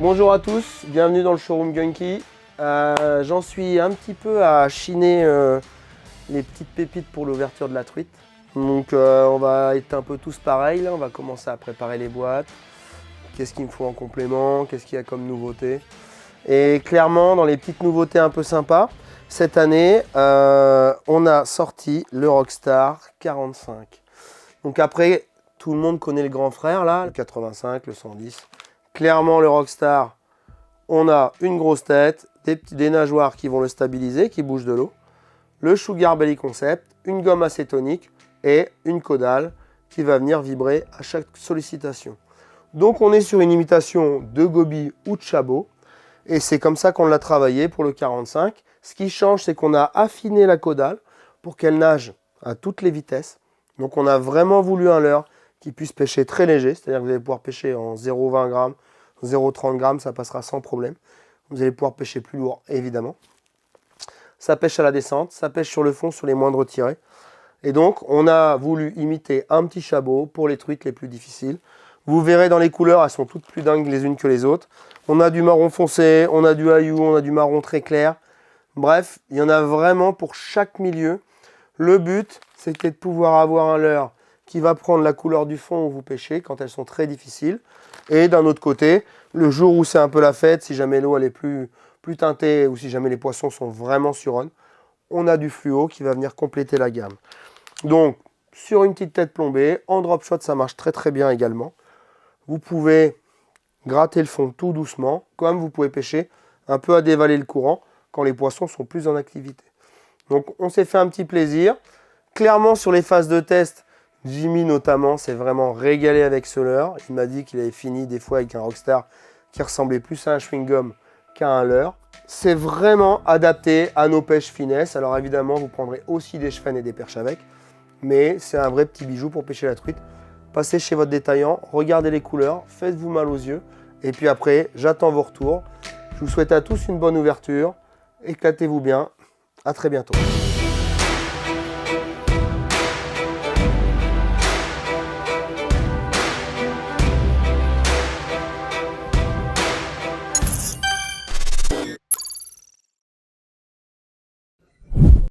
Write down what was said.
Bonjour à tous, bienvenue dans le showroom Gunky. J'en suis un petit peu à chiner les petites pépites pour l'ouverture de la truite. Donc on va être un peu tous pareils, là. On va commencer à préparer les boîtes. Qu'est-ce qu'il me faut en complément, qu'est-ce qu'il y a comme nouveauté. Et clairement, dans les petites nouveautés un peu sympas, cette année, on a sorti le Rockstar 45. Donc après, tout le monde connaît le grand frère, là, le 85, le 110. Clairement, le Rockstar, on a une grosse tête, des nageoires qui vont le stabiliser, qui bougent de l'eau, le Sugar Belly Concept, une gomme acétonique et une caudale qui va venir vibrer à chaque sollicitation. Donc on est sur une imitation de Goby ou de Chabot et c'est comme ça qu'on l'a travaillé pour le 45. Ce qui change, c'est qu'on a affiné la caudale pour qu'elle nage à toutes les vitesses. Donc on a vraiment voulu un leurre qui puisse pêcher très léger, c'est-à-dire que vous allez pouvoir pêcher en 0,20 g, 0,30 g, ça passera sans problème. Vous allez pouvoir pêcher plus lourd, évidemment. Ça pêche à la descente, ça pêche sur le fond, sur les moindres tirées. Et donc, on a voulu imiter un petit Chabot pour les truites les plus difficiles. Vous verrez dans les couleurs, elles sont toutes plus dingues les unes que les autres. On a du marron foncé, on a du haillou, on a du marron très clair. Bref, il y en a vraiment pour chaque milieu. Le but, c'était de pouvoir avoir un leurre qui va prendre la couleur du fond où vous pêchez quand elles sont très difficiles. Et d'un autre côté, le jour où c'est un peu la fête, si jamais l'eau elle est plus teintée ou si jamais les poissons sont vraiment sur on a du fluo qui va venir compléter la gamme. Donc, sur une petite tête plombée, en drop shot, ça marche très très bien également. Vous pouvez gratter le fond tout doucement, comme vous pouvez pêcher un peu à dévaler le courant quand les poissons sont plus en activité. Donc, on s'est fait un petit plaisir. Clairement, sur les phases de test, Jimmy notamment s'est vraiment régalé avec ce leurre. Il m'a dit qu'il avait fini des fois avec un Rockstar qui ressemblait plus à un chewing-gum qu'à un leurre. C'est vraiment adapté à nos pêches finesse. Alors évidemment, vous prendrez aussi des chevens et des perches avec. Mais c'est un vrai petit bijou pour pêcher la truite. Passez chez votre détaillant, regardez les couleurs, faites-vous mal aux yeux. Et puis après, j'attends vos retours. Je vous souhaite à tous une bonne ouverture. Éclatez-vous bien. À très bientôt.